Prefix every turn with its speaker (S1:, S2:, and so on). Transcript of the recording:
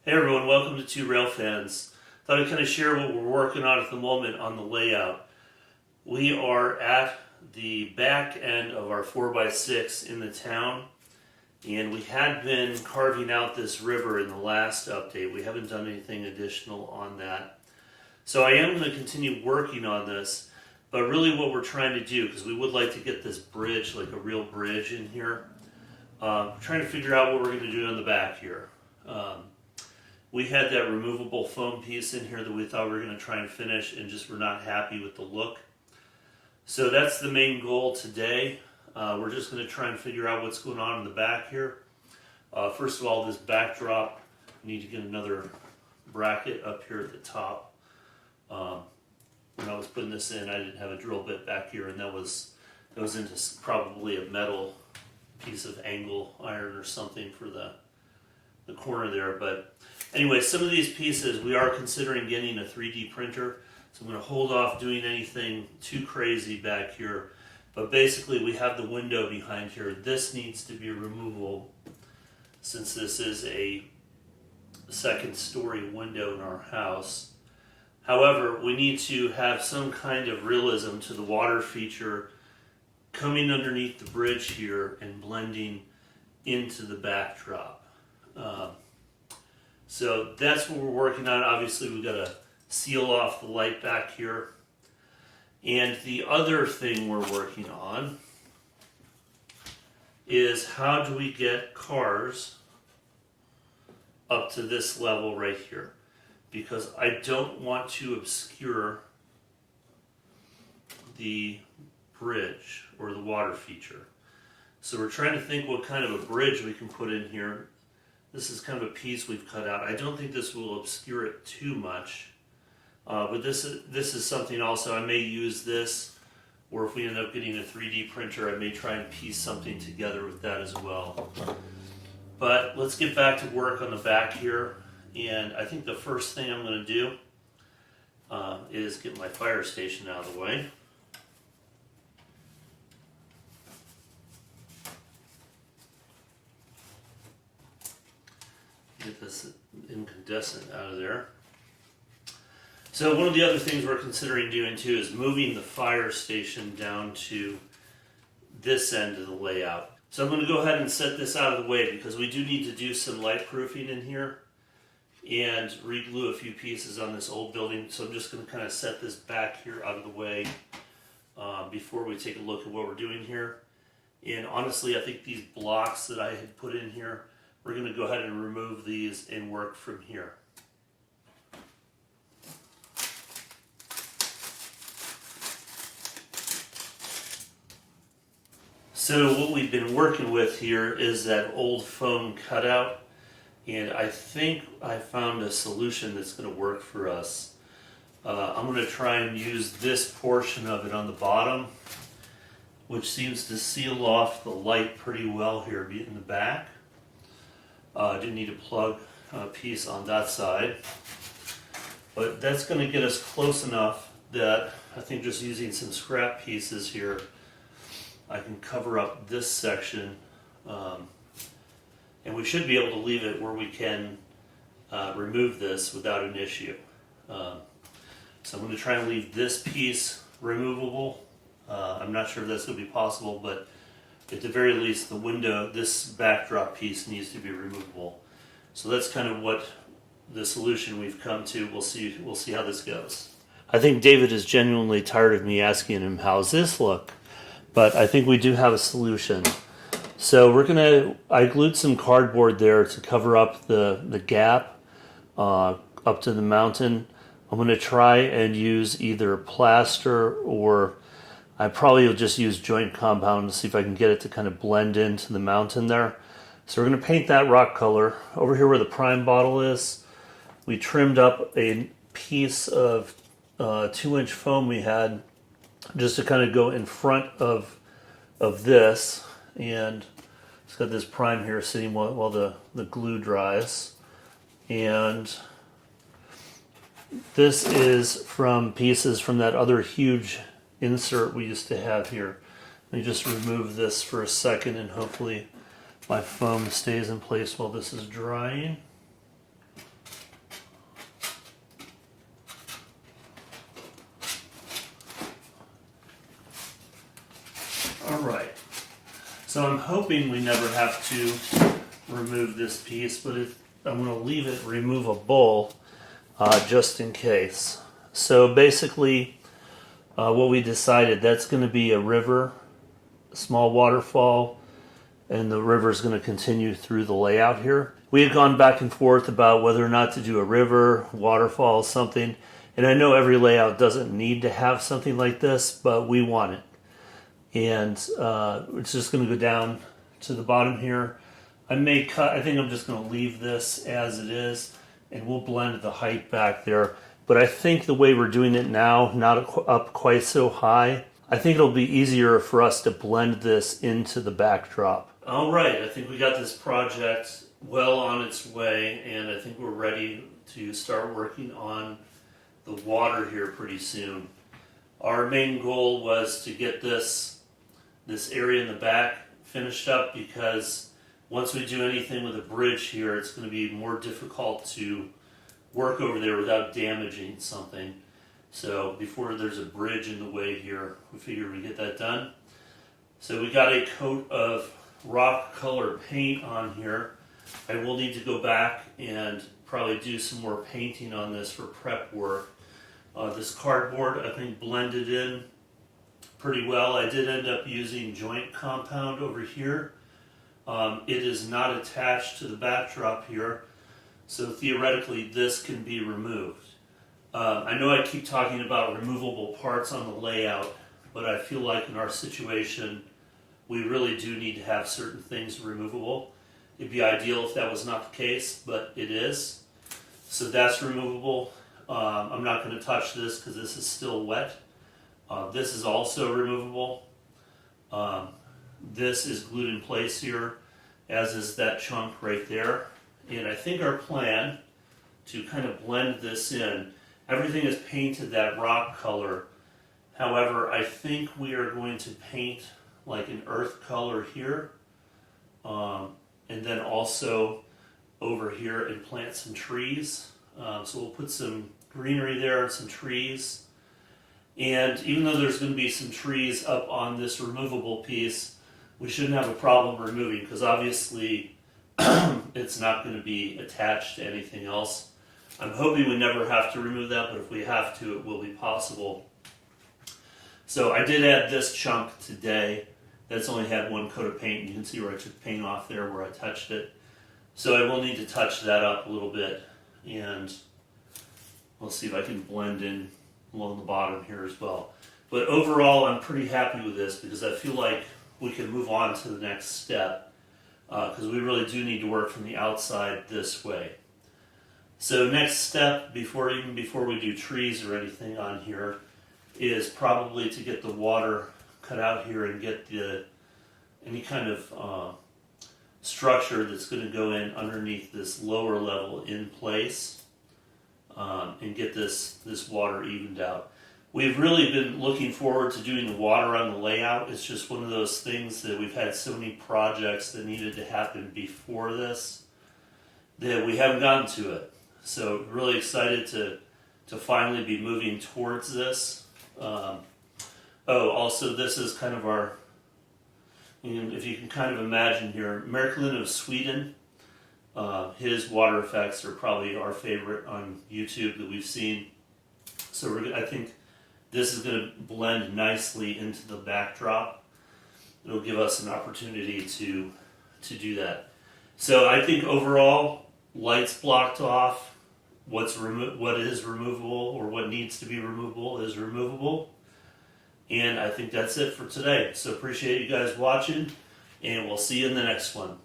S1: Hey everyone, welcome to Two Rail Fans. Thought I'd kind of share what we're working on at the moment on the layout. We are at the back end of our 4x6 in the town, and we had been carving out this river in the last update. We haven't done anything additional on that. So I am going to continue working on this, but really what we're trying to do, because we would like to get this bridge, like a real bridge in here, trying to figure out what we're going to do on the back here. We had that removable foam piece in here that we thought we were going to try and finish, and just were not happy with the look. So that's the main goal today. We're just going to try and figure out what's going on in the back here. First of all, this backdrop, we need to get another bracket up here at the top. When I was putting this in, I didn't have a drill bit back here, and that was into probably a metal piece of angle iron or something for the corner there. But anyway, some of these pieces we are considering getting a 3D printer, so I'm going to hold off doing anything too crazy back here. But basically we have the window behind here. This needs to be removable since this is a second story window in our house. However, we need to have some kind of realism to the water feature coming underneath the bridge here and blending into the backdrop. So that's what we're working on. Obviously we've got to seal off the light back here. And the other thing we're working on is how do we get cars up to this level right here, because I don't want to obscure the bridge or the water feature. So we're trying to think what kind of a bridge we can put in here. This is kind of a piece we've cut out. I don't think this will obscure it too much, but this is something also. I may use this, or if we end up getting a 3D printer, I may try and piece something together with that as well. But let's get back to work on the back here, and I think the first thing I'm going to do is get my fire station out of the way. Get this incandescent out of there. So one of the other things we're considering doing too is moving the fire station down to this end of the layout. So I'm going to go ahead and set this out of the way because we do need to do some light proofing in here and re-glue a few pieces on this old building. So I'm just going to kind of set this back here out of the way before we take a look at what we're doing here. And honestly, I think these blocks that I had put in here, we're going to go ahead and remove these and work from here. So what we've been working with here is that old foam cutout, and I think I found a solution that's going to work for us. I'm going to try and use this portion of it on the bottom, which seems to seal off the light pretty well here in the back. I do need a plug piece on that side, but that's going to get us close enough that I think just using some scrap pieces here, I can cover up this section, and we should be able to leave it where we can remove this without an issue. So I'm going to try and leave this piece removable. I'm not sure if that's going to be possible, but at the very least, the window, this backdrop piece needs to be removable. So that's kind of what the solution we've come to. We'll see how this goes. I think David is genuinely tired of me asking him, how's this look? But I think we do have a solution. So I glued some cardboard there to cover up the gap up to the mountain. I'm going to try and use either plaster, or I probably will just use joint compound to see if I can get it to kind of blend into the mountain there. So we're going to paint that rock color. Over here where the prime bottle is, we trimmed up a piece of 2-inch foam we had just to kind of go in front of this, and it's got this prime here sitting while the glue dries. And this is from pieces from that other huge insert we used to have here. Let me just remove this for a second, and hopefully my foam stays in place while this is drying. So I'm hoping we never have to remove this piece, but I'm going to leave it removable just in case. So basically, what we decided, that's going to be a river, a small waterfall, and the river is going to continue through the layout here. We had gone back and forth about whether or not to do a river, waterfall, something. And I know every layout doesn't need to have something like this, but we want it. And it's just going to go down to the bottom here. I think I'm just going to leave this as it is, and we'll blend the height back there. But I think the way we're doing it now, not up quite so high, I think it'll be easier for us to blend this into the backdrop. All right, I think we got this project well on its way, and I think we're ready to start working on the water here pretty soon. Our main goal was to get this area in the back finished up, because once we do anything with a bridge here, it's going to be more difficult to work over there without damaging something. So before there's a bridge in the way here, we figured we'd get that done. So we got a coat of rock color paint on here. I will need to go back and probably do some more painting on this for prep work. This cardboard, I think, blended in pretty well. I did end up using joint compound over here. It is not attached to the backdrop here, so theoretically this can be removed. I know I keep talking about removable parts on the layout, but I feel like in our situation we really do need to have certain things removable. It'd be ideal if that was not the case, but it is. So that's removable. I'm not going to touch this because this is still wet. This is also removable. This is glued in place here, as is that chunk right there. And I think our plan to kind of blend this in, everything is painted that rock color. However, I think we are going to paint like an earth color here, and then also over here and plant some trees. So we'll put some greenery there and some trees. And even though there's going to be some trees up on this removable piece, we shouldn't have a problem removing, because obviously it's not going to be attached to anything else. I'm hoping we never have to remove that, but if we have to, it will be possible. So I did add this chunk today. That's only had one coat of paint. You can see where I took paint off there where I touched it. So I will need to touch that up a little bit, and we'll see if I can blend in along the bottom here as well. But overall, I'm pretty happy with this, because I feel like we can move on to the next step, because we really do need to work from the outside this way. So next step, before we do trees or anything on here, is probably to get the water cut out here and get any kind of structure that's going to go in underneath this lower level in place, and get this water evened out. We've really been looking forward to doing the water on the layout. It's just one of those things that we've had so many projects that needed to happen before this that we haven't gotten to it. So really excited to finally be moving towards this. Also this is kind of our, if you can kind of imagine here, Merklin of Sweden, his water effects are probably our favorite on YouTube that we've seen. So I think this is going to blend nicely into the backdrop. It'll give us an opportunity to do that. So I think overall, lights blocked off. What is removable, or what needs to be removable, is removable. And I think that's it for today. So appreciate you guys watching, and we'll see you in the next one.